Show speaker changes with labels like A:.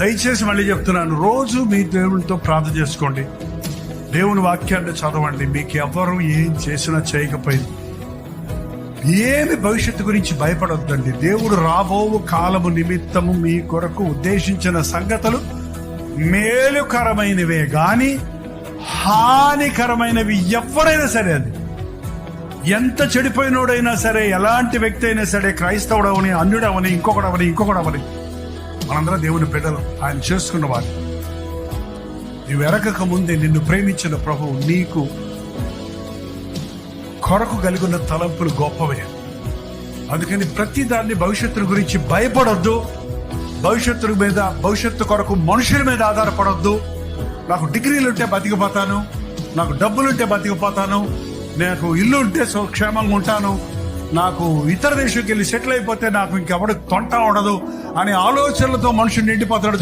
A: దయచేసి మళ్ళీ చెప్తున్నాను, రోజు మీ దేవునితో ప్రార్థన చేసుకోండి, దేవుని వాక్యాన్ని చదవండి. మీకు ఎవరు ఏం చేసినా చేయకపోయింది ఏమి భవిష్యత్తు గురించి భయపడొద్దండి. దేవుడు రాబో కాలము నిమిత్తము మీ కొరకు ఉద్దేశించిన సంగతులు మేలుకరమైనవే గాని హానికరమైనవి ఎవరైనా సరే, అది ఎంత చెడిపోయినోడైనా సరే, ఎలాంటి వ్యక్తి అయినా సరే, క్రైస్తవుడవని, అన్యుడవని, ఇంకొకడవని మనందరం దేవుని బిడ్డలు, ఆయన చేసుకున్న వారు. నీవు ఎరగక ముందే నిన్ను ప్రేమించిన ప్రభువు నీకు కొరకు కలిగిన తలంపులు గొప్పవే. అందుకని ప్రతి దాన్ని భవిష్యత్తు గురించి భయపడొద్దు. భవిష్యత్తు కొరకు మనుషుల మీద ఆధారపడొద్దు. నాకు డిగ్రీలుంటే బతికిపోతాను, నాకు డబ్బులుంటే బతికిపోతాను, నాకు ఇల్లు ఉంటే క్షేమంగా ఉంటాను, నాకు ఇతర దేశంకి వెళ్ళి సెటిల్ అయిపోతే నాకు ఇంకెవడు తొంట ఉండదు అనే ఆలోచనలతో మనుషులు నిండిపోతాడు.